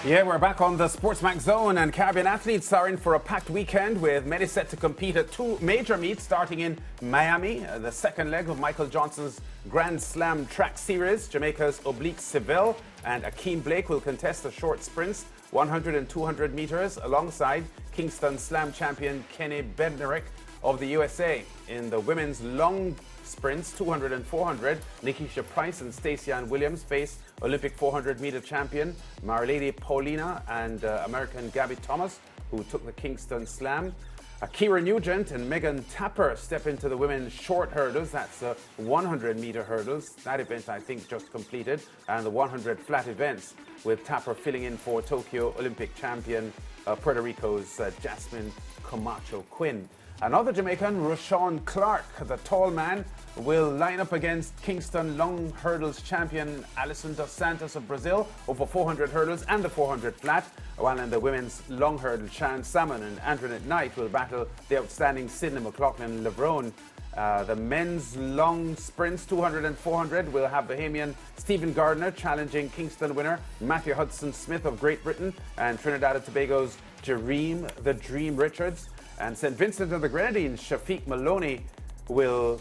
Yeah, we're back on the SportsMax zone, and Caribbean athletes are in for a packed weekend with many set to compete at two major meets starting in Miami. The second leg of Michael Johnson's Grand Slam track series. Jamaica's Oblique Seville and Akeem Blake will contest the short sprints, 100 and 200 meters, alongside Kingston Slam champion Kenny Bednarek of the USA. In the women's long sprints, 200 and 400, Nikisha Price and Stacey Ann Williams face Olympic 400-meter champion Marilady Paulina and American Gabby Thomas, who took the Kingston Slam. Kira Nugent and Megan Tapper step into the women's short hurdles. That's 100-meter hurdles. That event, I think, just completed. And the 100 flat events, with Tapper filling in for Tokyo Olympic champion Puerto Rico's Jasmine Camacho Quinn. Another Jamaican, Rashawn Clark, the tall man, will line up against Kingston long hurdles champion Alison dos Santos of Brazil over 400 hurdles and the 400 flat, while in the women's long hurdle, Sharon Salmon and Antoinette Knight will battle the outstanding Sydney McLaughlin Levrone. The men's long sprints, 200 and 400, will have Bahamian Stephen Gardner challenging Kingston winner Matthew Hudson-Smith of Great Britain and Trinidad and Tobago's Jareem the Dream Richards. And St. Vincent and the Grenadines, Shafiq Maloney, will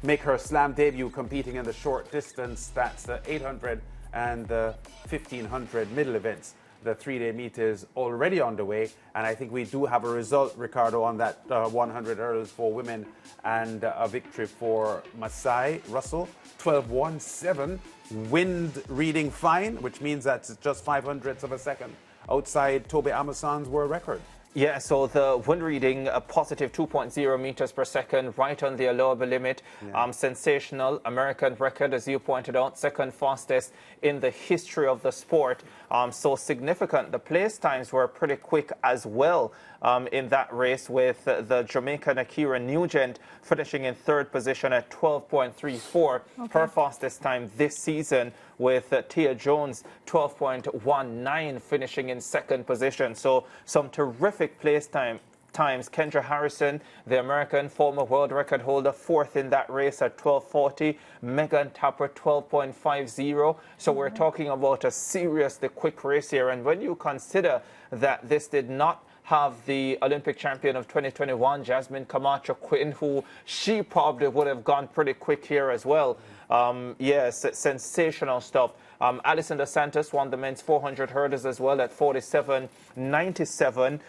make her slam debut competing in the short distance. That's the 800 and the 1500 middle events. The three-day meet is already underway, and I think we do have a result, Ricardo, on that 100 hurdles for women, and a victory for Masai Russell, 12.17. Wind reading fine, which means that's just 0.05 of a second outside Toby Amason's world record. Yeah, so the wind reading a positive 2.0 meters per second, right on the allowable limit. Yeah. Sensational American record, as you pointed out, second fastest in the history of the sport. So significant. The place times were pretty quick as well in that race, with the Jamaican Akira Nugent finishing in third position at 12.34, her fastest time this season, with Tia Jones 12.19 finishing in second position. So some terrific place times. Kendra Harrison, the American former world record holder, fourth in that race at 12.40. Megan Tapper 12.50. So we're talking about a seriously quick race here. And when you consider that this did not have the Olympic champion of 2021, Jasmine Camacho Quinn, who she probably would have gone pretty quick here as well. Yes, sensational stuff. Alison dos Santos won the men's 400 hurdles as well at 47.97.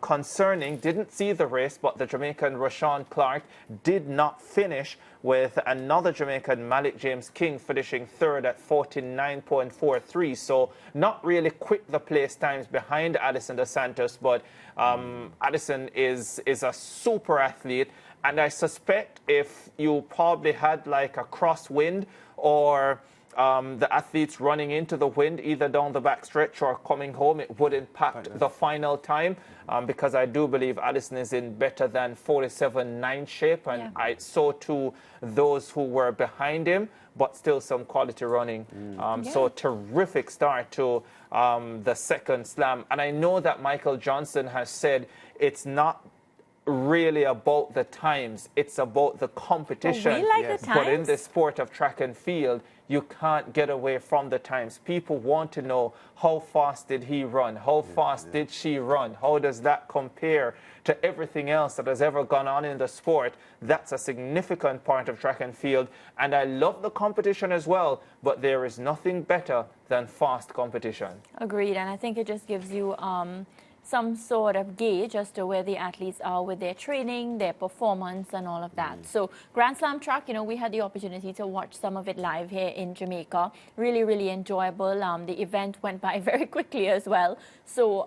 Concerning, didn't see the race, but the Jamaican Rashawn Clark did not finish, with another Jamaican, Malik James King, finishing third at 49.43. So not really quick, the place times behind Alison dos Santos, but Alison is a super athlete. And I suspect if you probably had like a crosswind or the athletes running into the wind, either down the back stretch or coming home, it would impact the final time, because I do believe Alison is in better than 47.9 shape, and so too those who were behind him, but still some quality running. So terrific start to the second slam. And I know that Michael Johnson has said it's not really about the times, it's about the competition. We like the times. But in the sport of track and field, you can't get away from the times. People want to know, how fast did he run? How fast did she run? How does that compare to everything else that has ever gone on in the sport? That's a significant part of track and field. And I love the competition as well, but there is nothing better than fast competition. Agreed, and I think it just gives you some sort of gauge as to where the athletes are with their training, their performance, and all of that. So Grand Slam track, you know, we had the opportunity to watch some of it live here in Jamaica. Really, really enjoyable. The event went by very quickly as well. So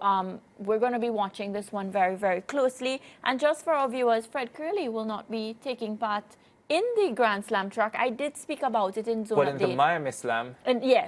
we're going to be watching this one very, very closely. And just for our viewers, Fred Kerley will not be taking part in the Grand Slam track. I did speak about it in Zone Update. Well, in the Miami Slam. And yeah.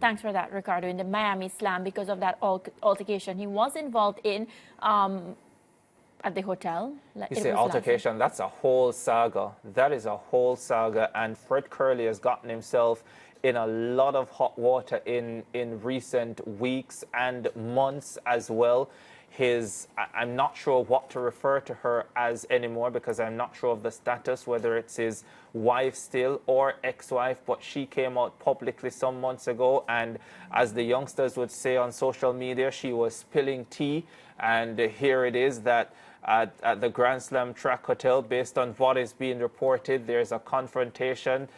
Thanks for that, Ricardo. In the Miami Slam, because of that altercation he was involved in at the hotel. You say altercation, that's a whole saga. That is a whole saga. And Fred Kerley has gotten himself in a lot of hot water in recent weeks and months as well. I'm not sure what to refer to her as anymore because I'm not sure of the status, whether it's his wife still or ex-wife, but she came out publicly some months ago, and as the youngsters would say on social media, she was spilling tea, and here it is that at the Grand Slam Track Hotel, based on what is being reported, there's a confrontation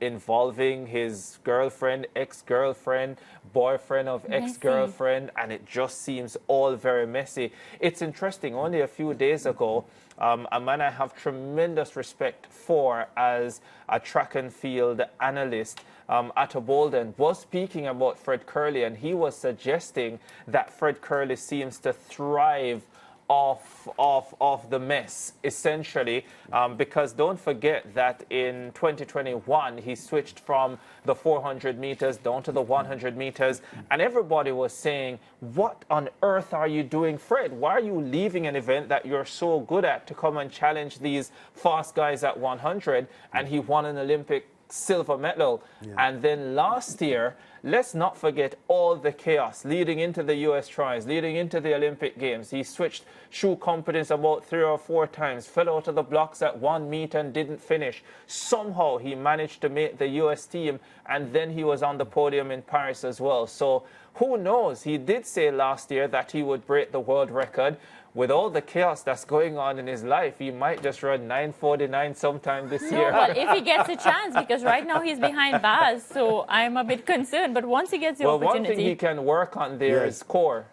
involving his girlfriend, ex-girlfriend, boyfriend of ex-girlfriend, and it just seems all very messy. It's interesting, only a few days ago, a man I have tremendous respect for as a track and field analyst, Atta Bolden, was speaking about Fred Kerley, and he was suggesting that Fred Kerley seems to thrive off the mess, essentially, because don't forget that in 2021 he switched from the 400 meters down to the 100 meters, and everybody was saying, what on earth are you doing, Fred? Why are you leaving an event that you're so good at to come and challenge these fast guys at 100? And he won an Olympic silver medal. And then last year, let's not forget all the chaos leading into the US trials, leading into the Olympic Games. He switched shoe companies about 3 or 4 times, fell out of the blocks at one meet and didn't finish. Somehow he managed to make the US team, and then he was on the podium in Paris as well. So who knows? He did say last year that he would break the world record. With all the chaos that's going on in his life, he might just run 9:49 sometime this year. No, but if he gets a chance, because right now he's behind bars, so I'm a bit concerned. But once he gets the opportunity... Well, one thing he can work on there is core.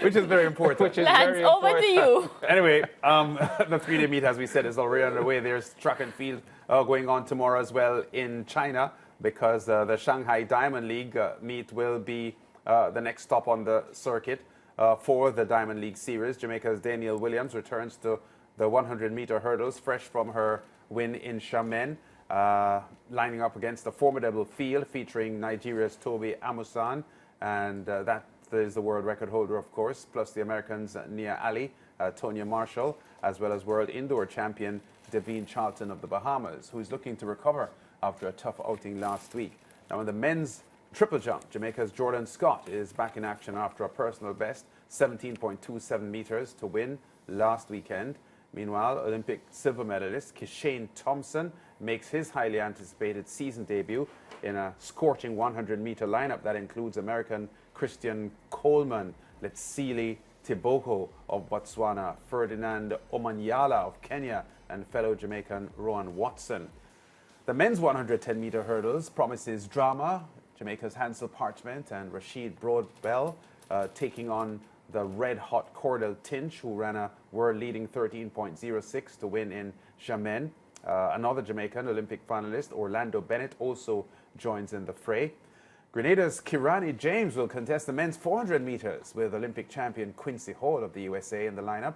Which is very important. Which is Lance, very over important. to you. Anyway, the 3-day meet, as we said, is already underway. There's track and field going on tomorrow as well in China, because the Shanghai Diamond League meet will be the next stop on the circuit for the Diamond League Series. Jamaica's Danielle Williams returns to the 100-meter hurdles, fresh from her win in Xiamen, lining up against a formidable field featuring Nigeria's Toby Amusan, and that is the world record holder, of course, plus the Americans Nia Ali, Tonya Marshall, as well as world indoor champion Devine Charlton of the Bahamas, who is looking to recover after a tough outing last week. Now, in the men's triple jump, Jamaica's Jordan Scott is back in action after a personal best, 17.27 meters, to win last weekend. Meanwhile, Olympic silver medalist Kishane Thompson makes his highly anticipated season debut in a scorching 100-meter lineup that includes American Christian Coleman, Letsili Tiboko of Botswana, Ferdinand Omanyala of Kenya, and fellow Jamaican Rowan Watson. The men's 110-meter hurdles promises drama. Jamaica's Hansel Parchment and Rashid Broadbell taking on the red-hot Cordell Tinch, who ran a world-leading 13.06 to win in Xiamen. Another Jamaican Olympic finalist, Orlando Bennett, also joins in the fray. Grenada's Kirani James will contest the men's 400 meters with Olympic champion Quincy Hall of the USA in the lineup.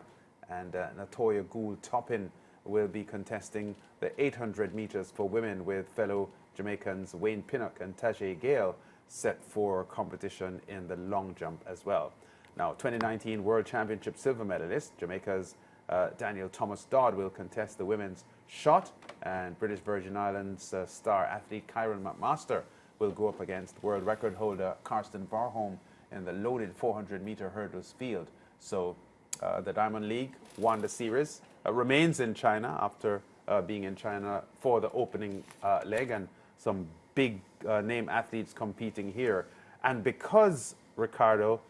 And Natoya Gould-Toppin will be contesting the 800 meters for women with fellow Jamaicans Wayne Pinnock and Tajay Gale set for competition in the long jump as well. Now, 2019 World Championship silver medalist Jamaica's Daniel Thomas Dodd will contest the women's shot, and British Virgin Islands star athlete Kyron McMaster will go up against world record holder Karsten Barholm in the loaded 400-meter hurdles field. So the Diamond League won the series, remains in China after being in China for the opening leg, and some big name athletes competing here. And because, Ricardo,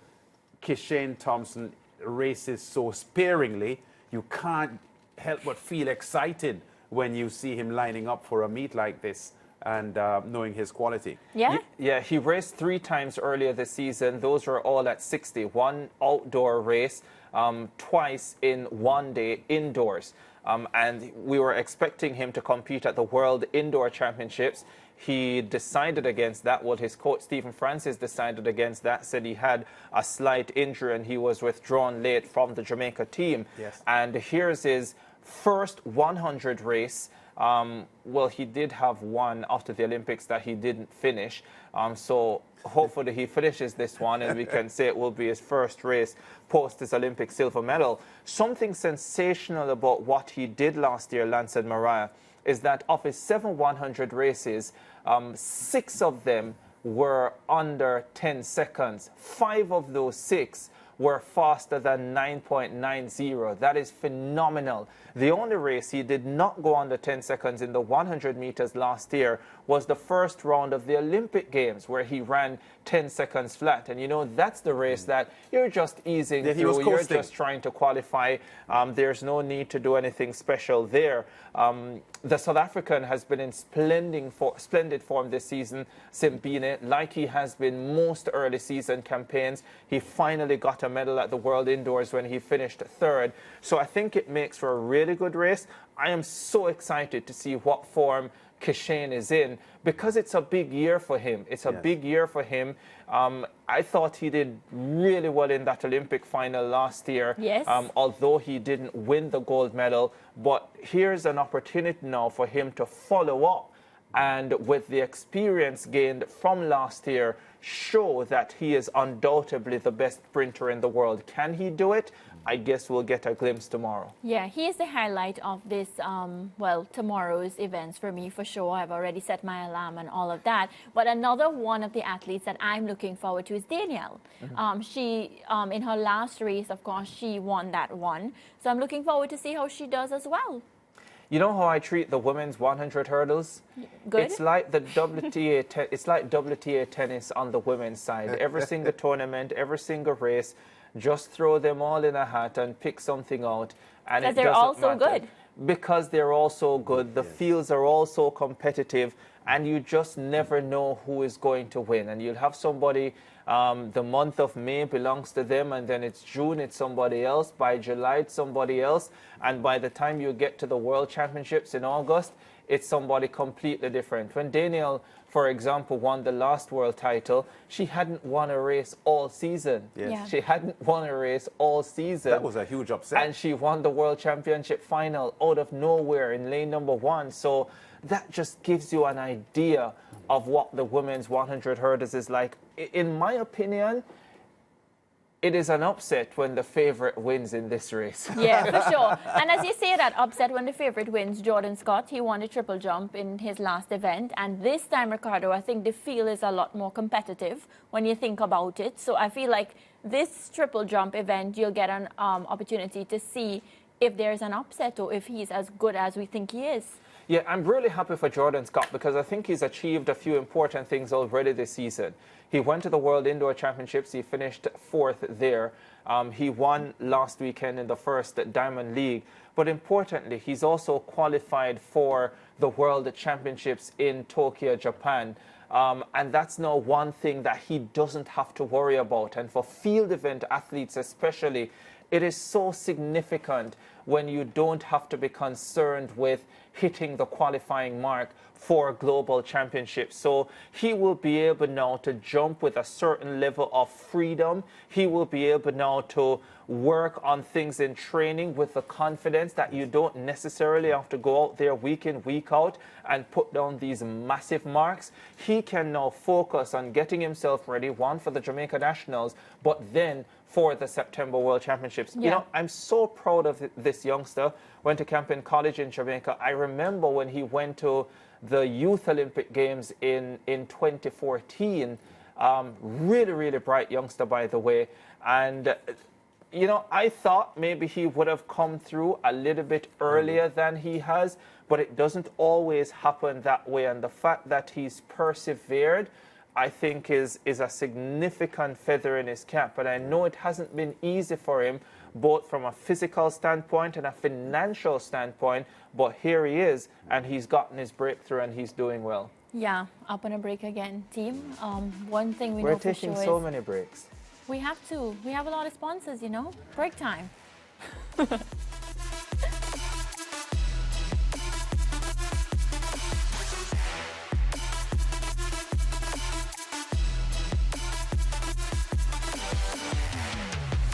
Kishane Thompson races so sparingly, you can't help but feel excited when you see him lining up for a meet like this and knowing his quality. Yeah? Yeah, he raced 3 times earlier this season. Those were all at 60. One outdoor race, twice in one day indoors. And we were expecting him to compete at the World Indoor Championships. He decided against that. Well, his coach, Stephen Francis, decided against that, said he had a slight injury and he was withdrawn late from the Jamaica team. Yes. And here's his first 100 race. Well, he did have one after the Olympics that he didn't finish. So hopefully he finishes this one and we can say it will be his first race post his Olympic silver medal. Something sensational about what he did last year, Lance and Mariah, is that of his 7 100 races, 6 of them were under 10 seconds. 5 of those 6 were faster than 9.90. That is phenomenal. The only race he did not go under 10 seconds in the 100 meters last year was the first round of the Olympic Games, where he ran 10 seconds flat. And you know, that's the race that you're just easing through. You're just trying to qualify. There's no need to do anything special there. The South African has been in splendid form this season, Simbine, like he has been most early season campaigns. He finally got a medal at the World Indoors when he finished 3rd. So I think it makes for a really good race. I am so excited to see what form Kishane is in, because it's a big year for him. It's a big year for him. I thought he did really well in that Olympic final last year, although he didn't win the gold medal. But here's an opportunity now for him to follow up, and with the experience gained from last year, show that he is undoubtedly the best sprinter in the world. Can he do it? I guess we'll get a glimpse tomorrow. Yeah, he is the highlight of this, well, tomorrow's events for me, for sure. I've already set my alarm and all of that. But another one of the athletes that I'm looking forward to is Danielle. She, in her last race, of course, she won that one. So I'm looking forward to see how she does as well. You know how I treat the women's 100 hurdles? Good. It's like the WTA. It's like WTA tennis on the women's side. Every single tournament, every single race, just throw them all in a hat and pick something out, and it doesn't matter. Because they're all so good. Because they're all so good. The fields are all so competitive, and you just never know who is going to win. And you'll have somebody. The month of May belongs to them, and then it's June, it's somebody else. By July, it's somebody else. And by the time you get to the World Championships in August, it's somebody completely different. When Danielle, for example, won the last world title, she hadn't won a race all season. She hadn't won a race all season. That was a huge upset. And she won the World Championship final out of nowhere in lane number 1. So that just gives you an idea of what the women's 100 hurdles is like. In my opinion, it is an upset when the favorite wins in this race. Yeah, for sure. And as you say that, upset when the favorite wins, Jordan Scott, he won a triple jump in his last event. And this time, Ricardo, I think the field is a lot more competitive when you think about it. So I feel like this triple jump event, you'll get an opportunity to see if there's an upset or if he's as good as we think he is. Yeah, I'm really happy for Jordan Scott, because I think he's achieved a few important things already this season. He went to the World Indoor Championships. He finished 4th there. He won last weekend in the first Diamond League. But importantly, he's also qualified for the World Championships in Tokyo, Japan. And that's now one thing that he doesn't have to worry about. And for field event athletes especially, it is so significant when you don't have to be concerned with hitting the qualifying mark for global championships. So he will be able now to jump with a certain level of freedom. He will be able now to work on things in training with the confidence that you don't necessarily have to go out there week in, week out and put down these massive marks. He can now focus on getting himself ready, one, for the Jamaica Nationals, but then for the September World Championships. You know, I'm so proud of this youngster. Went to camp in college in Jamaica. I remember when he went to the Youth Olympic Games in 2014. Really, really bright youngster, by the way. And, you know, I thought maybe he would have come through a little bit earlier than he has, but it doesn't always happen that way. And the fact that he's persevered, I think, is a significant feather in his cap. And I know it hasn't been easy for him, both from a physical standpoint and a financial standpoint, but here he is, and he's gotten his breakthrough, and he's doing well. Yeah, up on a break again, team. One thing we know for sure is... We're taking so many breaks. We have to. We have a lot of sponsors, you know. Break time.